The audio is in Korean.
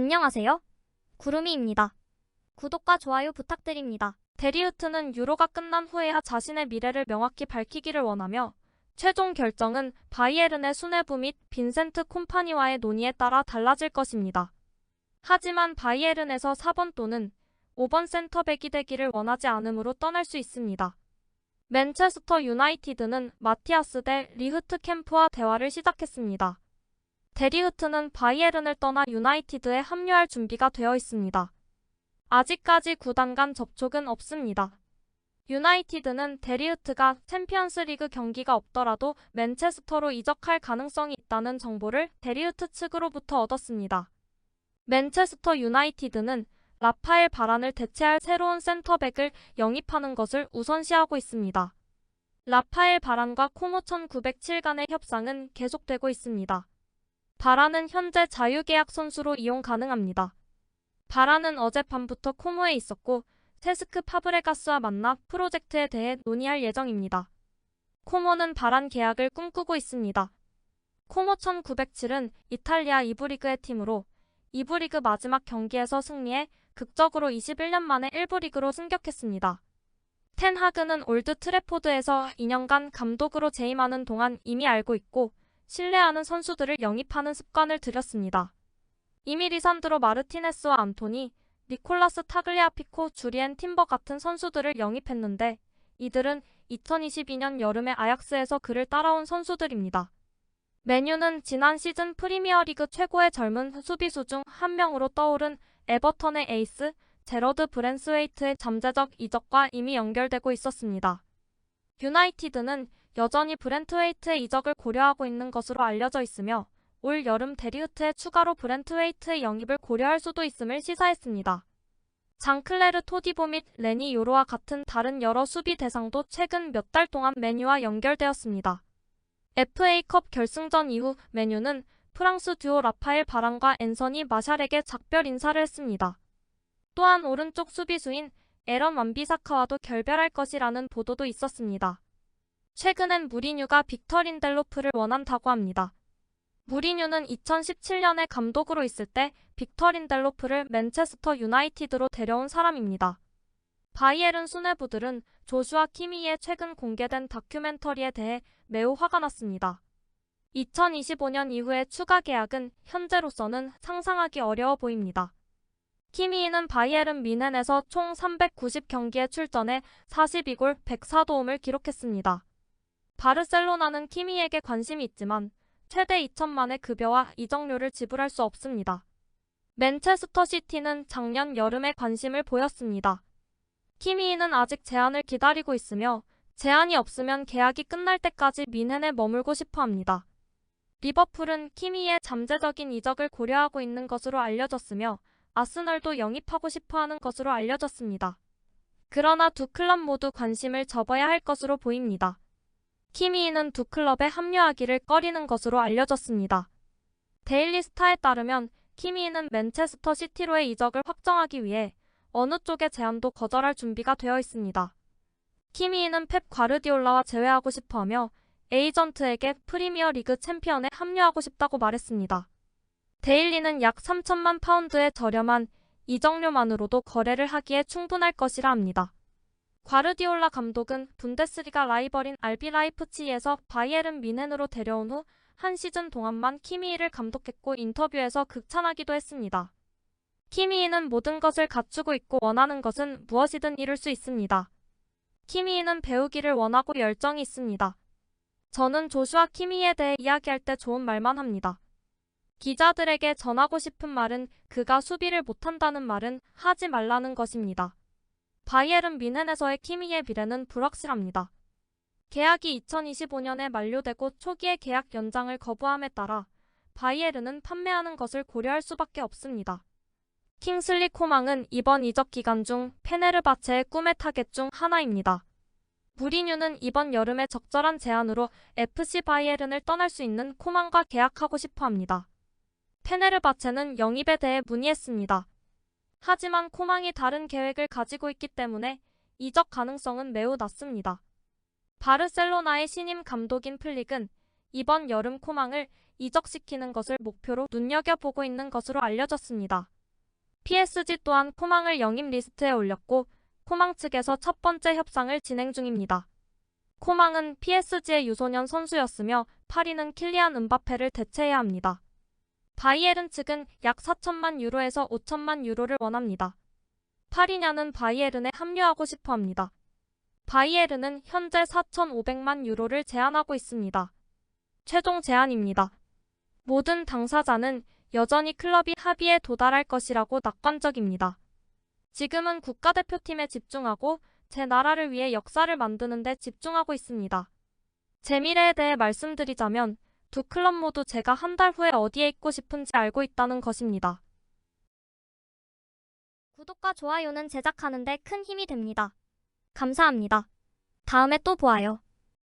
안녕하세요. 구름이입니다. 구독과 좋아요 부탁드립니다. 데리흐트는 유로가 끝난 후에야 자신의 미래를 명확히 밝히기를 원하며 최종 결정은 바이에른의 수뇌부 및 빈센트 콤파니와의 논의에 따라 달라질 것입니다. 하지만 바이에른에서 4번 또는 5번 센터백이 되기를 원하지 않으므로 떠날 수 있습니다. 맨체스터 유나이티드는 마티아스 대 리흐트 캠프와 대화를 시작했습니다. 데리흐트는 바이에른을 떠나 유나이티드에 합류할 준비가 되어 있습니다. 아직까지 구단 간 접촉은 없습니다. 유나이티드는 데리흐트가 챔피언스리그 경기가 없더라도 맨체스터로 이적할 가능성이 있다는 정보를 데리흐트 측으로부터 얻었습니다. 맨체스터 유나이티드는 라파엘 바란을 대체할 새로운 센터백을 영입하는 것을 우선시하고 있습니다. 라파엘 바란과 코모 1907 간의 협상은 계속되고 있습니다. 바란은 현재 자유계약 선수로 이용 가능합니다. 바란은 어젯밤부터 코모에 있었고 세스크 파브레가스와 만나 프로젝트에 대해 논의할 예정입니다. 코모는 바란 계약을 꿈꾸고 있습니다. 코모 1907은 이탈리아 2부 리그의 팀으로 2부 리그 마지막 경기에서 승리해 극적으로 21년 만에 1부 리그로 승격했습니다. 텐 하그는 올드 트래포드에서 2년간 감독으로 재임하는 동안 이미 알고 있고 신뢰하는 선수들을 영입하는 습관을 들였습니다. 이미 리산드로 마르티네스와 안토니, 니콜라스 타글리아피코, 주리엔 팀버 같은 선수들을 영입했는데 이들은 2022년 여름에 아약스에서 그를 따라온 선수들입니다. 맨유는 지난 시즌 프리미어리그 최고의 젊은 수비수 중 한 명으로 떠오른 에버턴의 에이스 제러드 브랜스웨이트의 잠재적 이적과 이미 연결되고 있었습니다. 유나이티드는 여전히 브랜트웨이트의 이적을 고려하고 있는 것으로 알려져 있으며 올 여름 데리흐트의 추가로 브랜트웨이트의 영입을 고려할 수도 있음을 시사했습니다. 장클레르 토디보 및 레니 요로와 같은 다른 여러 수비 대상도 최근 몇 달 동안 맨유와 연결되었습니다. FA컵 결승전 이후 맨유는 프랑스 듀오 라파엘 바란과 앤서니 마샬에게 작별 인사를 했습니다. 또한 오른쪽 수비수인 에런 완비사카와도 결별할 것이라는 보도도 있었습니다. 최근엔 무리뉴가 빅터 린델로프를 원한다고 합니다. 무리뉴는 2017년에 감독으로 있을 때 빅터 린델로프를 맨체스터 유나이티드로 데려온 사람입니다. 바이에른 수뇌부들은 조슈아 키미의 최근 공개된 다큐멘터리에 대해 매우 화가 났습니다. 2025년 이후의 추가 계약은 현재로서는 상상하기 어려워 보입니다. 키미히는 바이에른 뮌헨에서 총 390경기에 출전해 42골 104도움을 기록했습니다. 바르셀로나는 키미히에게 관심이 있지만 최대 2천만의 급여와 이적료를 지불할 수 없습니다. 맨체스터 시티는 작년 여름에 관심을 보였습니다. 키미히는 아직 제안을 기다리고 있으며 제안이 없으면 계약이 끝날 때까지 뮌헨에 머물고 싶어 합니다. 리버풀은 키미히의 잠재적인 이적을 고려하고 있는 것으로 알려졌으며 아스널도 영입하고 싶어하는 것으로 알려졌습니다. 그러나 두 클럽 모두 관심을 접어야 할 것으로 보입니다. 키미히는 두 클럽에 합류하기를 꺼리는 것으로 알려졌습니다. 데일리 스타에 따르면 키미히는 맨체스터 시티로의 이적을 확정하기 위해 어느 쪽의 제안도 거절할 준비가 되어 있습니다. 키미히는 펩 과르디올라와 재회하고 싶어하며 에이전트에게 프리미어 리그 챔피언에 합류하고 싶다고 말했습니다. 데일리는 약 3천만 파운드의 저렴한 이적료만으로도 거래를 하기에 충분할 것이라 합니다. 과르디올라 감독은 분데스리가 라이벌인 RB 라이프치히에서 바이에른 뮌헨으로 데려온 후 한 시즌 동안만 키미히를 감독했고 인터뷰에서 극찬하기도 했습니다. 키미히는 모든 것을 갖추고 있고 원하는 것은 무엇이든 이룰 수 있습니다. 키미히는 배우기를 원하고 열정이 있습니다. 저는 조슈아 키미히에 대해 이야기할 때 좋은 말만 합니다. 기자들에게 전하고 싶은 말은 그가 수비를 못한다는 말은 하지 말라는 것입니다. 바이에른 뮌헨에서의 키미히의 미래는 불확실합니다. 계약이 2025년에 만료되고 초기의 계약 연장을 거부함에 따라 바이에른은 판매하는 것을 고려할 수밖에 없습니다. 킹슬리 코망은 이번 이적 기간 중 페네르바체의 꿈의 타겟 중 하나입니다. 무리뉴는 이번 여름에 적절한 제안으로 FC 바이에른을 떠날 수 있는 코망과 계약하고 싶어 합니다. 페네르바체는 영입에 대해 문의했습니다. 하지만 코망이 다른 계획을 가지고 있기 때문에 이적 가능성은 매우 낮습니다. 바르셀로나의 신임 감독인 플릭은 이번 여름 코망을 이적시키는 것을 목표로 눈여겨보고 있는 것으로 알려졌습니다. PSG 또한 코망을 영입 리스트에 올렸고 코망 측에서 첫 번째 협상을 진행 중입니다. 코망은 PSG의 유소년 선수였으며 파리는 킬리안 음바페를 대체해야 합니다. 바이에른 측은 약 4천만 유로에서 5천만 유로를 원합니다. 파리냐는 바이에른에 합류하고 싶어 합니다. 바이에른은 현재 4,500만 유로를 제한하고 있습니다. 최종 제한입니다. 모든 당사자는 여전히 클럽이 합의에 도달할 것이라고 낙관적입니다. 지금은 국가대표팀에 집중하고 제 나라를 위해 역사를 만드는 데 집중하고 있습니다. 제 미래에 대해 말씀드리자면 두 클럽 모두 제가 한 달 후에 어디에 있고 싶은지 알고 있다는 것입니다. 구독과 좋아요는 제작하는 데 큰 힘이 됩니다. 감사합니다. 다음에 또 보아요.